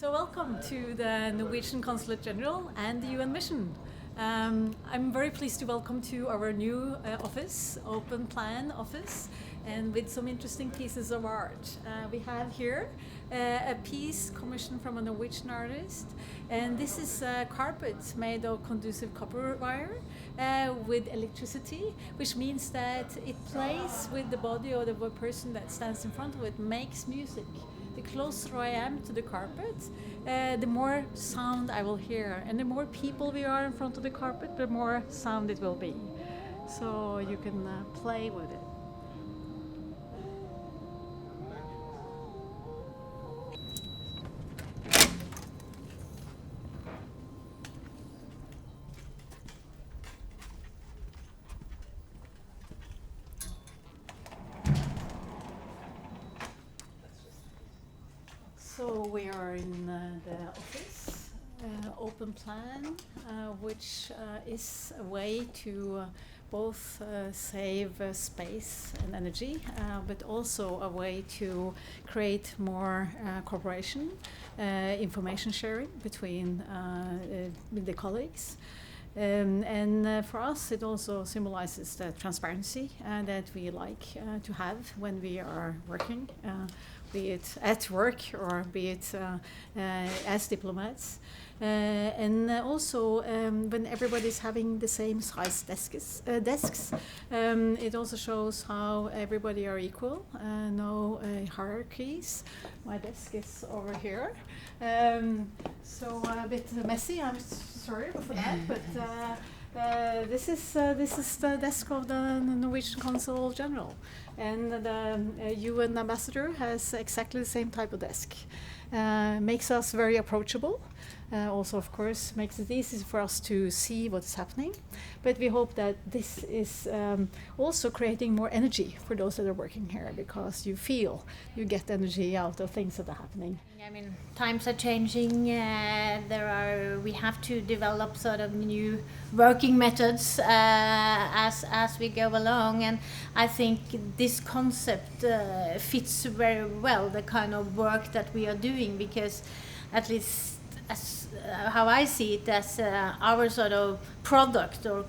So welcome to the Norwegian Consulate General and the UN Mission. I'm very pleased to welcome to our new office, open plan office, and with some interesting pieces of art. We have here a piece commissioned from a Norwegian artist, and this is a carpet made of conducive copper wire with electricity, which means that it plays with the body of the person that stands in front of it, makes music. The closer I am to the carpet, the more sound I will hear. And the more people we are in front of the carpet, the more sound it will be. So you can play with it. So we are in the office, open plan, which is a way to both save space and energy, but also a way to create more cooperation, information sharing between the colleagues. And for us, it also symbolizes the transparency that we like to have when we are working, be it at work or be it as diplomats. And also when everybody's having the same size desks, it also shows how everybody are equal, no hierarchies. My desk is over here. So a bit messy, I'm sorry for that, but this is the desk of the Norwegian Consul General, and the UN ambassador has exactly the same type of desk. Makes us very approachable. Also, of course, makes it easy for us to see what's happening. But we hope that this is also creating more energy for those that are working here, because you feel you get energy out of things that are happening. I mean, times are changing. We have to develop sort of new working methods as we go along, and I think this concept fits very well the kind of work that we are doing, because at least as how I see it, as our sort of product or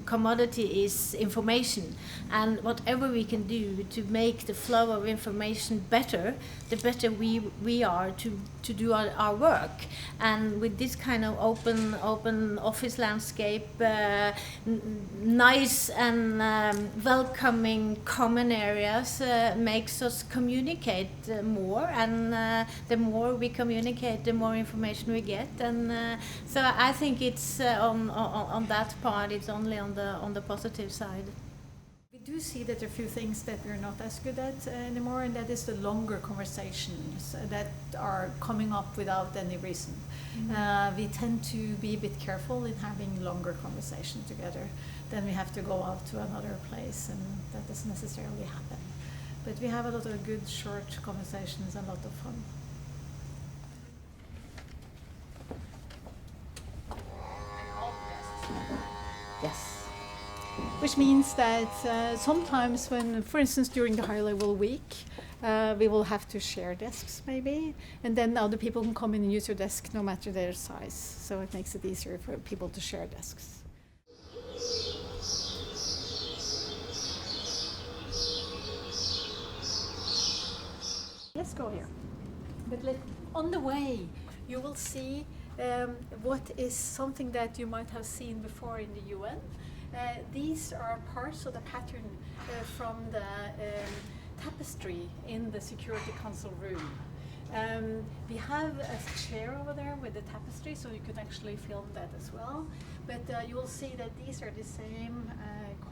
commodity is information, and whatever we can do to make the flow of information better, the better we are to do our work. And with this kind of open office landscape, nice and welcoming common areas makes us communicate more, and the more we communicate, the more information we get. And so I think it's on that part, it's only on the positive side. We do see that there are a few things that we're not as good at anymore, and that is the longer conversations that are coming up without any reason. We tend to be a bit careful in having longer conversations together. Then we have to go out to another place, and that doesn't necessarily happen. But we have a lot of good short conversations and a lot of fun. Yes. Which means that sometimes when, for instance, during the high-level week, we will have to share desks maybe, and then other people can come in and use your desk no matter their size. So it makes it easier for people to share desks. Let's go here. But on the way, you will see what is something that you might have seen before in the UN. These are parts of the pattern from the tapestry in the Security Council room. We have a chair over there with the tapestry, so you could actually film that as well. But you will see that these are the same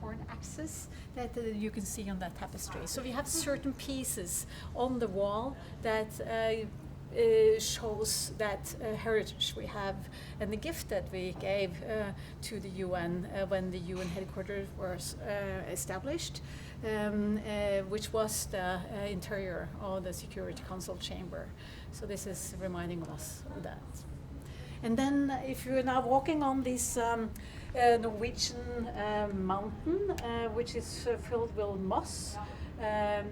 corn axes that you can see on that tapestry. So we have certain pieces on the wall that shows that heritage we have, and the gift that we gave to the UN when the UN headquarters was established, which was the interior of the Security Council chamber. So this is reminding us of that. And then if you're now walking on this Norwegian mountain, which is filled with moss, that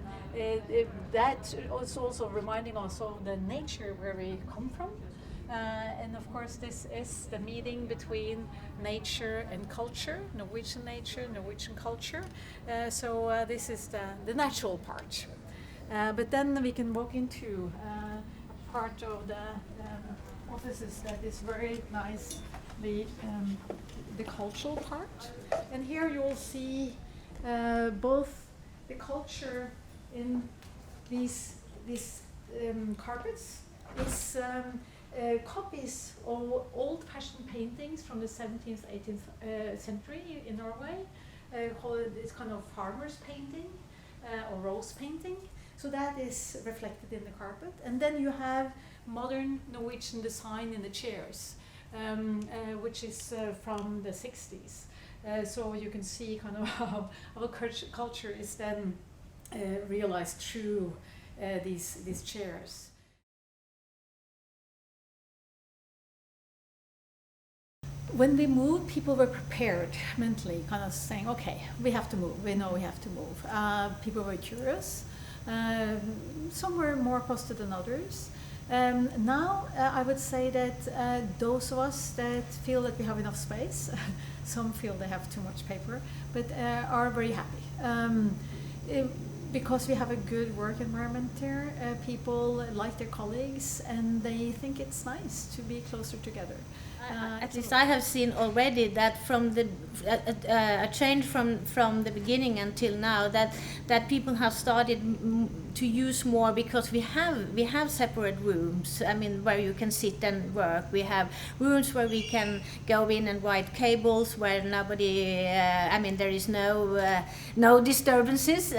is also reminding us of the nature where we come from. And of course, this is the meeting between nature and culture, Norwegian nature, Norwegian culture. So this is the natural part. But then we can walk into a part of the offices that is very nice, the cultural part. And here you'll see both the culture in these carpets is copies of old-fashioned paintings from the 17th, 18th century in Norway. It's kind of farmer's painting or rose painting. So that is reflected in the carpet. And then you have modern Norwegian design in the chairs, which is from the 60s. So you can see kind of how our culture is then realized through these chairs. When we moved, people were prepared mentally, kind of saying, okay, we have to move, we know we have to move. People were curious. Some were more positive than others. Now I would say that those of us that feel that we have enough space, some feel they have too much paper, but are very happy. Because we have a good work environment here, people like their colleagues and they think it's nice to be closer together. At least I have seen already that from the a change from the beginning until now that people have started to use more, because we have separate rooms. I mean, where you can sit and work. We have rooms where we can go in and write cables where nobody. I mean, there is no disturbances.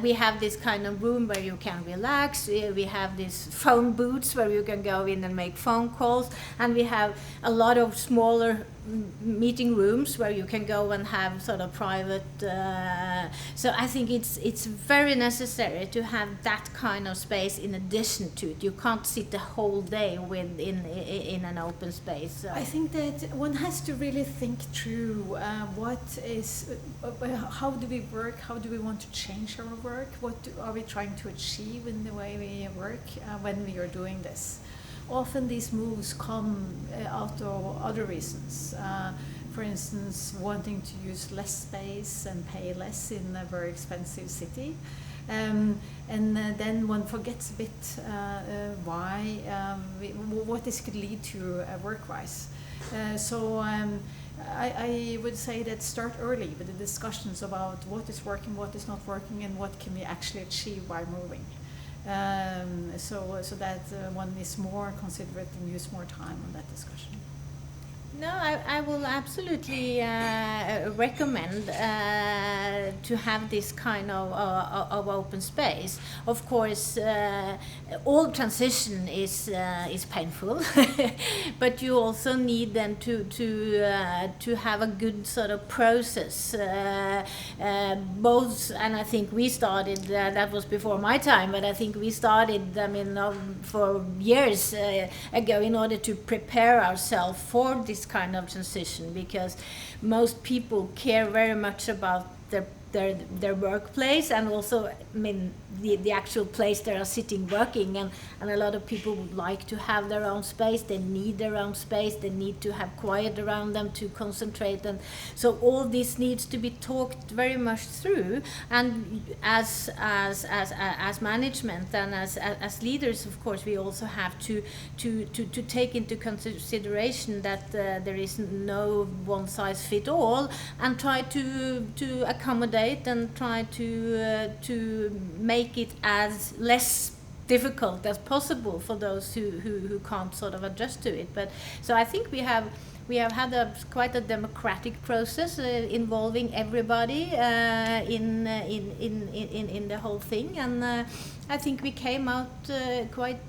We have this kind of room where you can relax. We have these phone booths where you can go in and make phone calls, and we have a lot of smaller meeting rooms where you can go and have sort of private. So I think it's very necessary to have that kind of space in addition to it. You can't sit the whole day in an open space. So. I think that one has to really think through how do we work, how do we want to change our work, what are we trying to achieve in the way we work when we are doing this. Often these moves come out of other reasons. For instance, wanting to use less space and pay less in a very expensive city. And then one forgets a bit what this could lead to work-wise. So I would say that start early with the discussions about what is working, what is not working, and what can we actually achieve by moving. So that one is more considerate and use more time on that discussion. No, I will absolutely recommend to have this kind of open space. Of course, all transition is painful, but you also need then to have a good sort of process. Both, and I think we started. That was before my time, but I think we started. I mean, for years ago, in order to prepare ourselves for this kind of transition, because most people care very much about their workplace, and also, I mean, the actual place they are sitting working, and a lot of people would like to have their own space. They need their own space. They need to have quiet around them to concentrate, and so all this needs to be talked very much through. And as management and as leaders, of course, we also have to take into consideration that there is no one size fit all, and try to accommodate and try to make it as less difficult as possible for those who can't sort of adjust to it. But so I think we have had quite a democratic process involving everybody in the whole thing, and I think we came out quite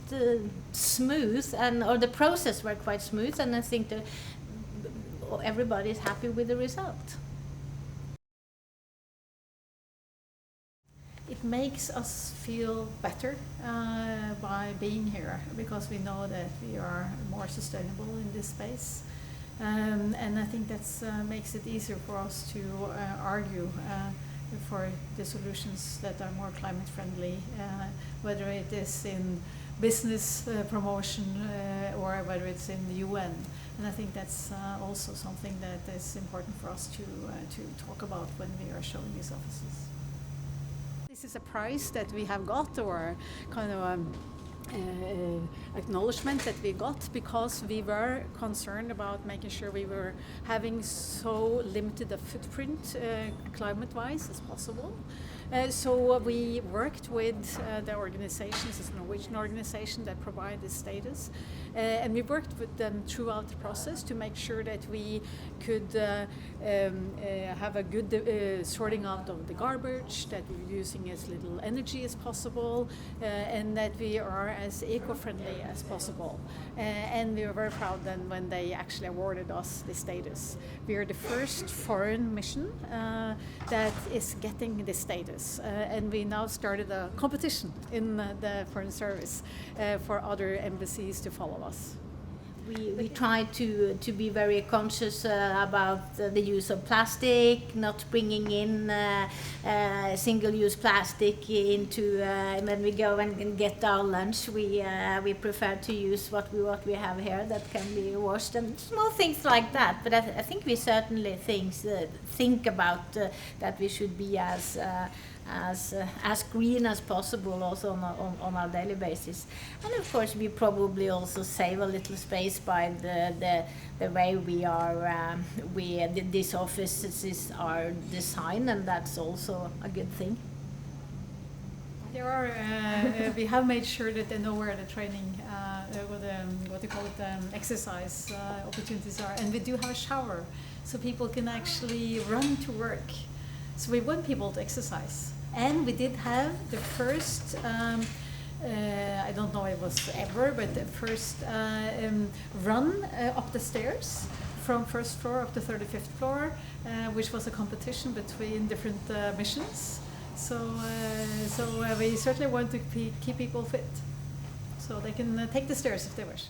smooth, or the process were quite smooth, and I think that everybody is happy with the result. It makes us feel better by being here, because we know that we are more sustainable in this space, and I think that makes it easier for us to argue for the solutions that are more climate friendly, whether it is in business promotion or whether it's in the UN. And I think that's also something that is important for us to talk about when we are showing these offices. This is a prize that we have got, or kind of acknowledgement that we got, because we were concerned about making sure we were having so limited a footprint climate-wise as possible. So we worked with the organizations, it's a Norwegian organization that provide this status, and we worked with them throughout the process to make sure that we could have a good sorting out of the garbage, that we're using as little energy as possible, and that we are as eco-friendly as possible. And we were very proud then when they actually awarded us the status. We are the first foreign mission that is getting this status, and we now started a competition in the Foreign Service for other embassies to follow us. We try to be very conscious about the use of plastic, not bringing in single-use plastic into when we go and get our lunch. We prefer to use what we have here that can be washed, and small things like that. But I think we certainly think about that we should be as green as possible also on our daily basis. And of course we probably also save a little space by the way we are these offices are designed, and that's also a good thing. There are we have made sure that they know where the training what they call it exercise opportunities are, and we do have a shower so people can actually run to work. So we want people to exercise. And we did have the first, I don't know if it was ever, but the first run up the stairs from first floor up to 35th floor, which was a competition between different missions. So we certainly want to keep people fit, so they can take the stairs if they wish.